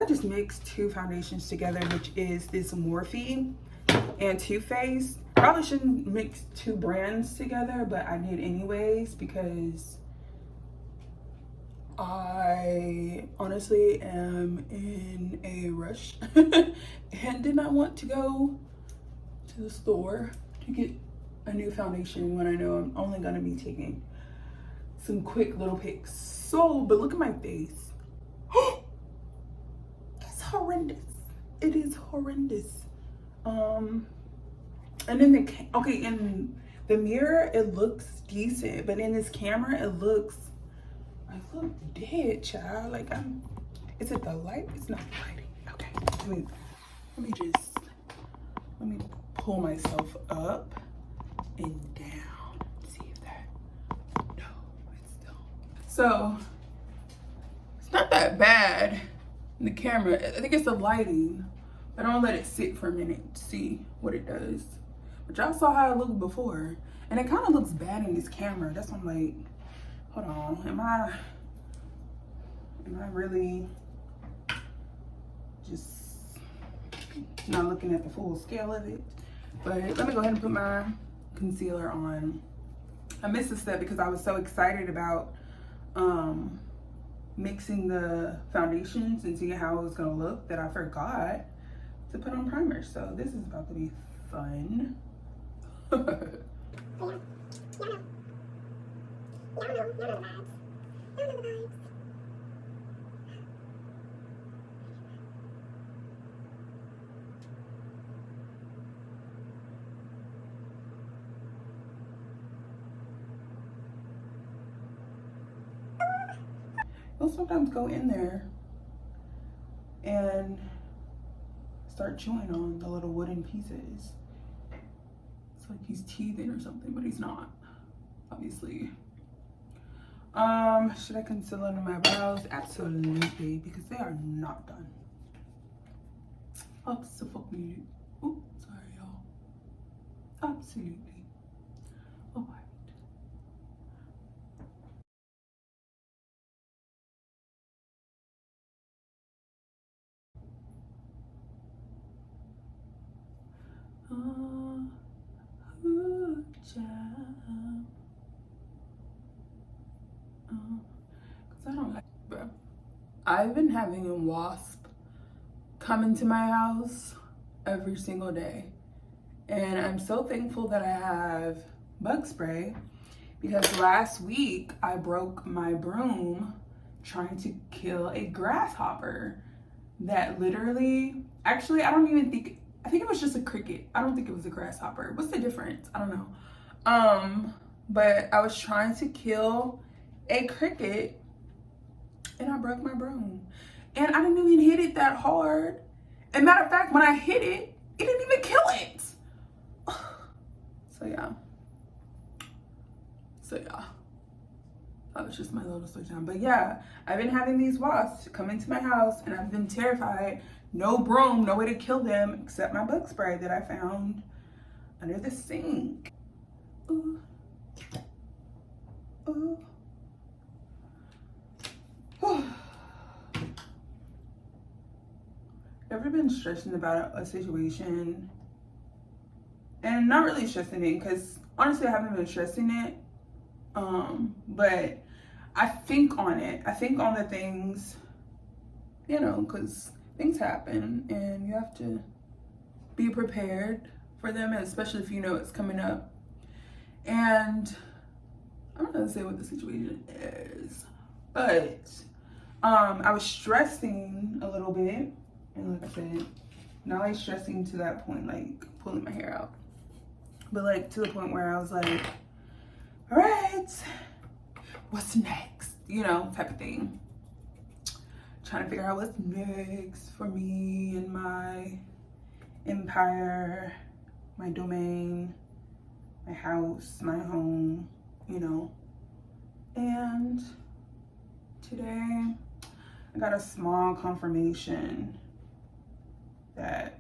I just mixed two foundations together, which is this Morphe and Too Faced. Probably shouldn't mix two brands together, but I did anyways because I honestly am in a rush and did not want to go to the store to get a new foundation when I know I'm only gonna be taking some quick little pics. So, but look at my face. It's horrendous. It is horrendous. And then in the mirror it looks decent, but in this camera I look dead, child. Like is it the light? It's not the lighting. Okay, let me pull myself up and down. See if that, no, it's still. So it's not that bad in the camera. I think it's the lighting. I don't let it sit for a minute to see what it does. But y'all saw how it looked before. And it kind of looks bad in this camera. That's why I'm like, hold on, am I really just not looking at the full scale of it? But let me go ahead and put my concealer on. I missed a step because I was so excited about mixing the foundations and seeing how it was gonna look that I forgot to put on primer. So this is about to be fun. You'll sometimes go in there and start chewing on the little wooden pieces. It's like he's teething or something, but he's not, obviously. Should I conceal under my brows? Absolutely, because they are not done. Absolutely. Oh, sorry, y'all. Absolutely. All right. Cause I don't like, bro. I've been having a wasp come into my house every single day, and I'm so thankful that I have bug spray, because last week I broke my broom trying to kill a grasshopper that literally, actually I think it was just a cricket. I don't think it was a grasshopper. What's the difference? I don't know. But I was trying to kill a cricket and I broke my broom. And I didn't even hit it that hard. And matter of fact, when I hit it, it didn't even kill it. So yeah. That was just my little story time. But yeah, I've been having these wasps come into my house and I've been terrified. No broom, no way to kill them except my bug spray that I found under the sink. Ooh. Ooh. Ever been stressing about a situation and not really stressing it, because honestly I haven't been stressing it, but I think on it. I think on the things, you know, because things happen and you have to be prepared for them, especially if you know it's coming up. And I'm not gonna say what the situation is, but I was stressing a little bit, and like I said, not like stressing to that point like pulling my hair out, but like to the point where I was like, all right, what's next, you know, type of thing. Trying to figure out what's next for me and my empire, my domain, my house, my home, you know. And today I got a small confirmation that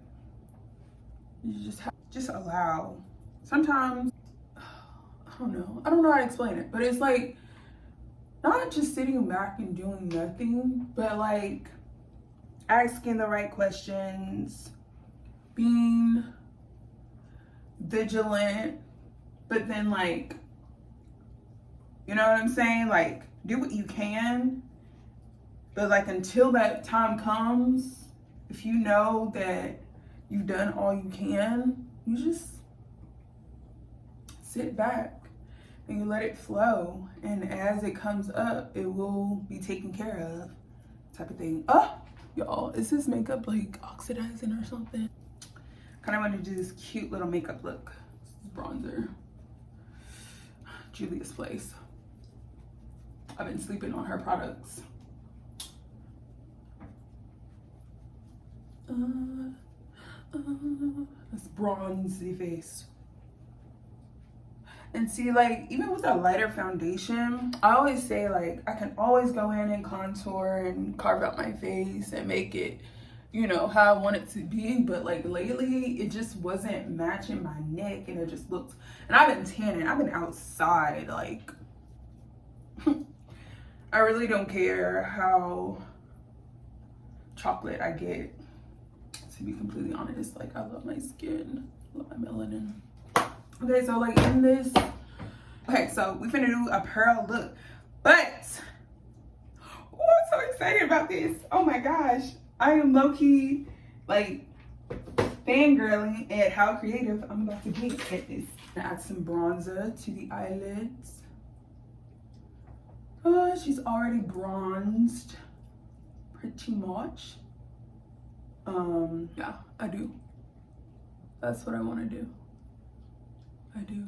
you just allow. Sometimes, I don't know how to explain it, but it's like not just sitting back and doing nothing, but like asking the right questions, being vigilant, but then like, you know what I'm saying? Like, do what you can, but like until that time comes, if you know that you've done all you can, you just sit back and you let it flow. And as it comes up, it will be taken care of, type of thing. Oh, y'all, is this makeup like oxidizing or something? Kind of want to do this cute little makeup look. This is bronzer. Juvia's Place. I've been sleeping on her products. This bronzy face. And see, like, even with a lighter foundation, I always say, like, I can always go in and contour and carve out my face and make it, you know, how I want it to be. But, like, lately, it just wasn't matching my neck, and it just looked, and I've been tanning. I've been outside, like, I really don't care how chocolate I get, to be completely honest. Like, I love my skin, I love my melanin. Okay, so like in this, okay, so we finna do a pearl look, but, oh, I'm so excited about this. Oh my gosh, I am low-key like fangirling at how creative I'm about to get at this. Add some bronzer to the eyelids. Oh, she's already bronzed pretty much. Yeah, I do. That's what I want to do. I do.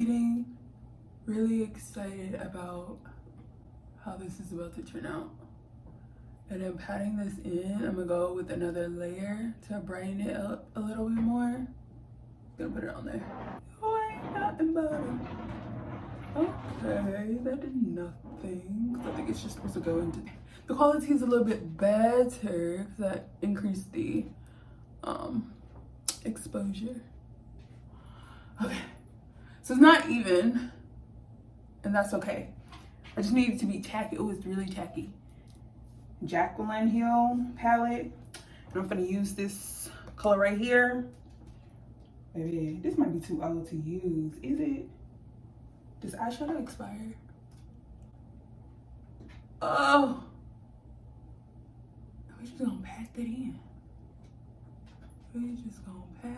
Getting really excited about how this is about to turn out. And I'm patting this in. I'm gonna go with another layer to brighten it up a little bit more. Gonna put it on there. Oh, ain't nothing but okay, that did nothing. I think it's just supposed to go into the quality is a little bit better because that increased the exposure. Okay, so it's not even, and that's okay. I just needed to be tacky. It was really tacky. Jacqueline Hill palette, and I'm gonna use this color right here. Maybe this might be too old to use. Is it? Does eyeshadow expire? Oh, we're just gonna pack that in. We're just gonna pack.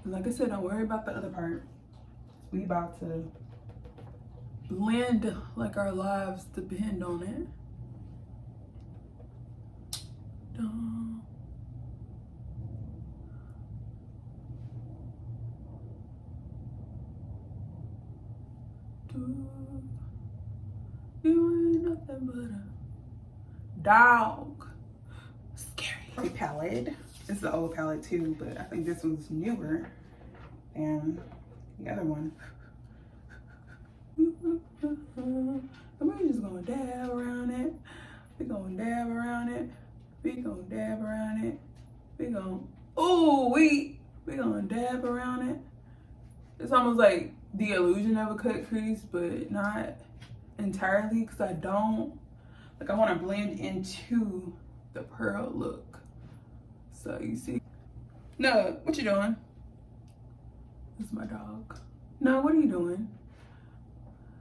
Like I said, don't worry about the other part. We about to blend like our lives depend on it. Dun. You ain't nothing but a dog. Scary palette. This is the old palette too, but I think this one's newer than the other one. We're just gonna dab around it. We're gonna dab around it. We're gonna dab around it. We're gonna, oh, we're gonna dab around it. It's almost like the illusion of a cut crease, but not entirely, because I don't, like, I wanna blend into the pearl look. So you see, no, what you doing? This is my dog. No, what are you doing?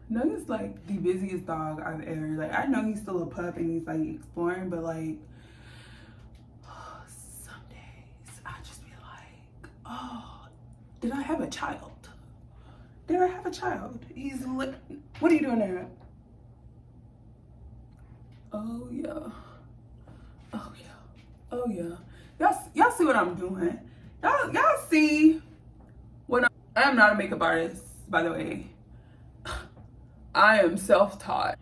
No, he's like the busiest dog I've ever, like, I know he's still a pup and he's like exploring, but like, some days I just be like, oh, did I have a child? Did I have a child? He's what are you doing there? Oh yeah. Oh yeah. Oh yeah. Y'all see what I'm doing. Y'all see what I am not a makeup artist, by the way. I am self-taught.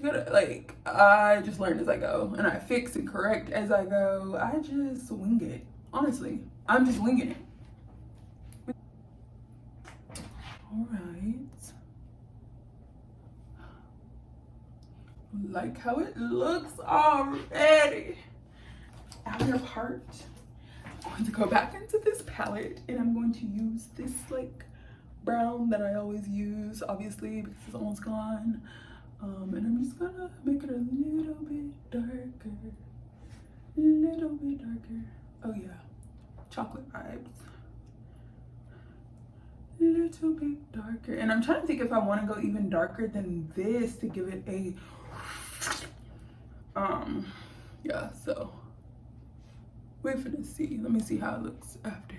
Like, I just learn as I go, and I fix and correct as I go. I just wing it. Honestly, I'm just winging it. All right. Like how it looks already. Outer part. I'm going to go back into this palette and I'm going to use this like brown that I always use, obviously, because it's almost gone. And I'm just gonna make it a little bit darker. Little bit darker. Oh yeah, chocolate vibes. Little bit darker. And I'm trying to think if I want to go even darker than this to give it a yeah, so wait for this. See, let me see how it looks after.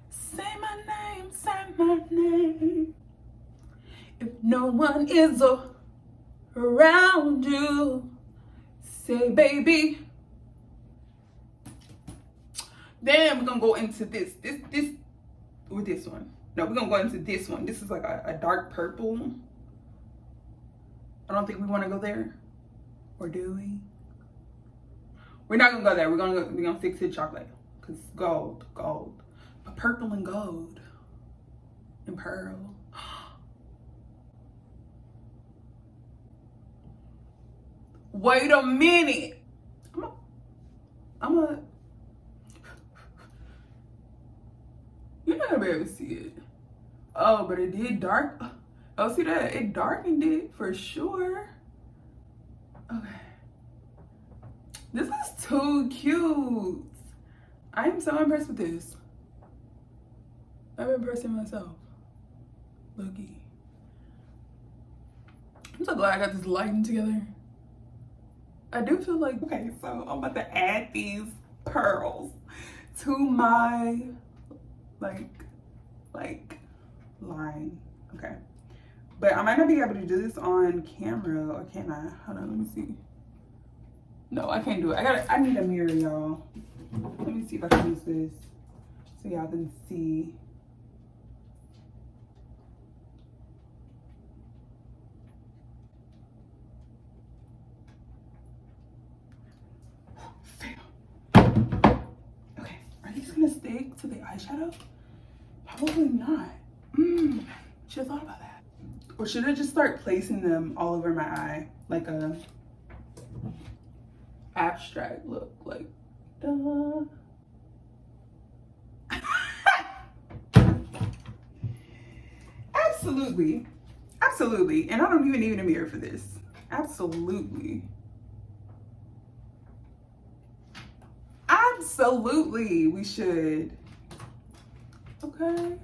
Say my name. If no one is around you, say baby. Then we're gonna go into this or this one. No, we're gonna go into this one. This is like a dark purple. I don't think we want to go there, or do we? We're not gonna go there. We're gonna stick to chocolate, cause gold, but purple and gold and pearl. Wait a minute. I'm a. You're not gonna be able to see it. Oh, but it did dark. Oh, see that? It darkened it for sure. Okay. This is too cute. I am so impressed with this. I'm impressing myself. Looky. I'm so glad I got this lighting together. I do feel like, okay, so I'm about to add these pearls to my like line. Okay, but I might not be able to do this on camera, or can I? Hold on, let me see. No, I can't do it. I need a mirror, y'all. Let me see if I can use this so y'all can see. Okay, are these gonna stick to the eyeshadow? Probably not. Should have thought about that. Or should I just start placing them all over my eye, like a abstract look, like duh. Absolutely, and I don't even need a mirror for this. Absolutely, we should. Okay.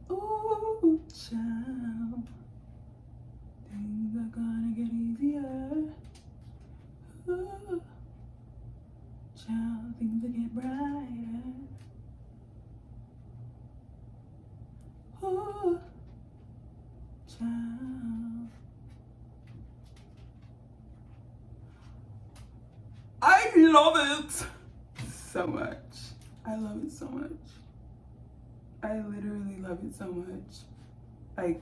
Ooh, child, things are gonna get easier. Ooh, child, things will get brighter. Ooh, child. I love it so much. I love it so much. I literally love it so much. Like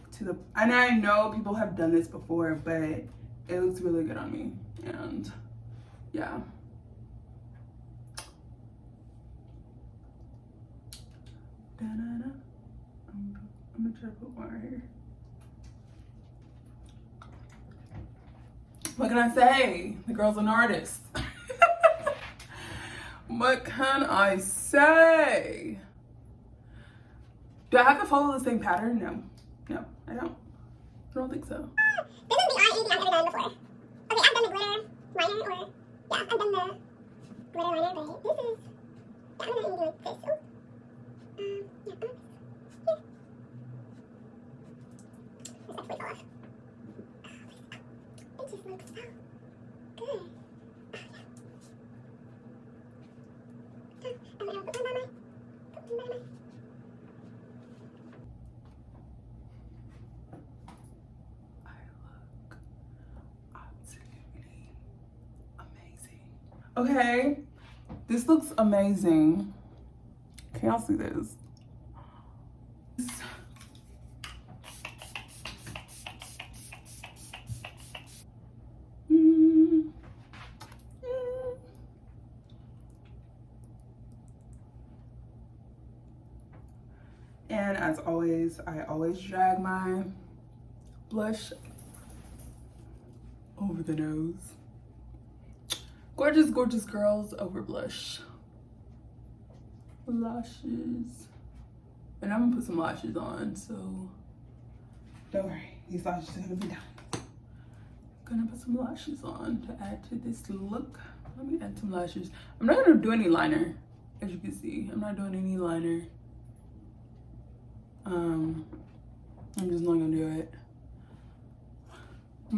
and I know people have done this before, but it looks really good on me. And yeah. Da-da-da. I'm gonna try to put one right here. What can I say? The girl's an artist. What can I say? Do I have to follow the same pattern? No, I don't think so. This is the eye anything I've ever done before. Okay, I've done the glitter liner, or yeah, I've done the glitter liner, but this is, yeah, I'm gonna do like this. Oh, yeah, yeah. Let's actually fall off. It just looks so good. I'm gonna put one by my. Okay, this looks amazing. Can y'all see this? And as always, always, I always drag my blush over the nose. Gorgeous, gorgeous girls over blush. Lashes. And I'm gonna put some lashes on, so don't worry, these lashes are gonna be done. Gonna put some lashes on to add to this look. Let me add some lashes. I'm not gonna do any liner, as you can see. I'm not doing any liner. I'm just not gonna do it.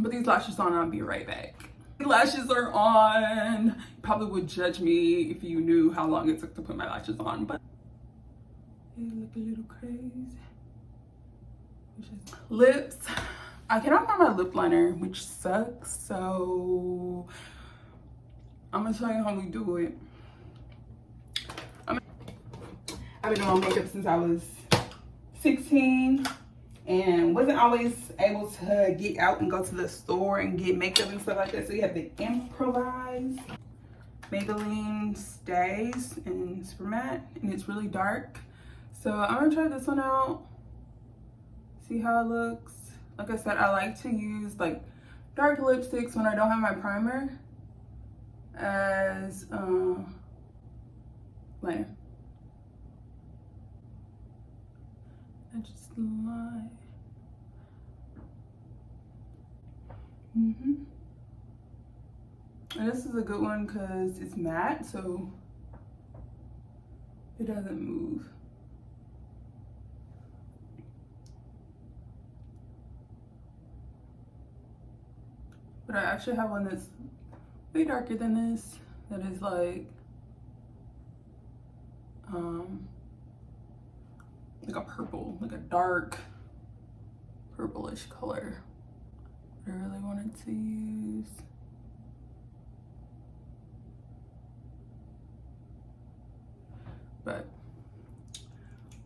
Put these lashes on, I'll be right back. Lashes are on. You probably would judge me if you knew how long it took to put my lashes on, but they look a little crazy. Lips. I cannot find my lip liner, which sucks, so I'm gonna show you how we do it. I've been doing makeup since I was 16 and wasn't always able to get out and go to the store and get makeup and stuff like that, so you have to improvise. Maybelline Stays in Super Matte, and it's really dark. So I'm gonna try this one out, see how it looks. Like I said, I like to use like dark lipsticks when I don't have my primer as liner. I just like, and this is a good one because it's matte, so it doesn't move. But I actually have one that's way darker than this, that is like a purple, like a dark purplish color that I really wanted to use. But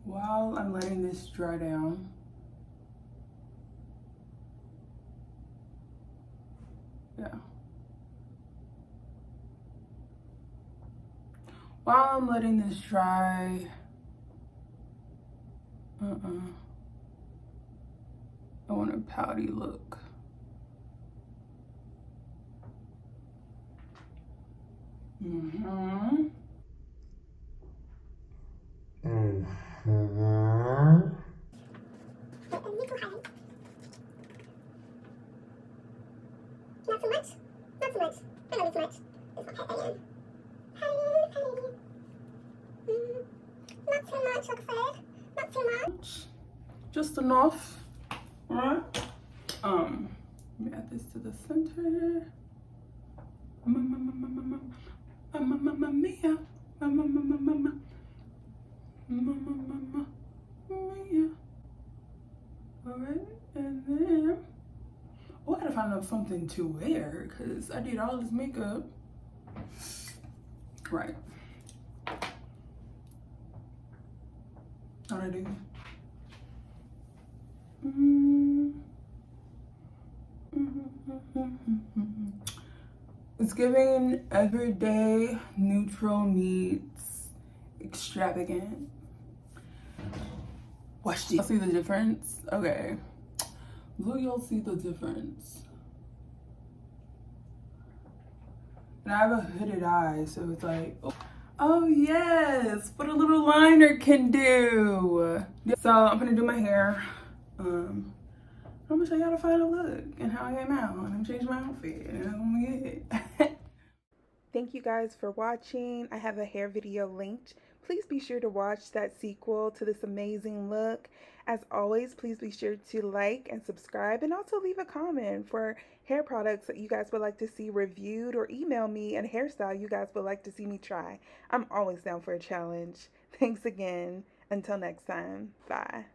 while I'm letting this dry down, while I'm letting this dry, I want a pouty look. Not too much. Not too much. I know it's too much. It's not that not too much, like I said. Not too much. Just enough. Alright. Let me add this to the center. Mamma mia. Mamma mia. Alright, and then I gotta find out something to wear because I did all this makeup. Right. What I do? It's giving everyday neutral meets extravagant. Watch this. Y'all see the difference? Okay. Will y'all see the difference? And I have a hooded eye, so it's like, oh yes, what a little liner can do. So I'm gonna do my hair. I'm gonna show you how to find a look and how I came out, and I'm changing my outfit, and that's gonna be it. Thank you guys for watching. I have a hair video linked. Please be sure to watch that sequel to this amazing look. As always, please be sure to like and subscribe, and also leave a comment for hair products that you guys would like to see reviewed, or email me a hairstyle you guys would like to see me try. I'm always down for a challenge. Thanks again. Until next time. Bye.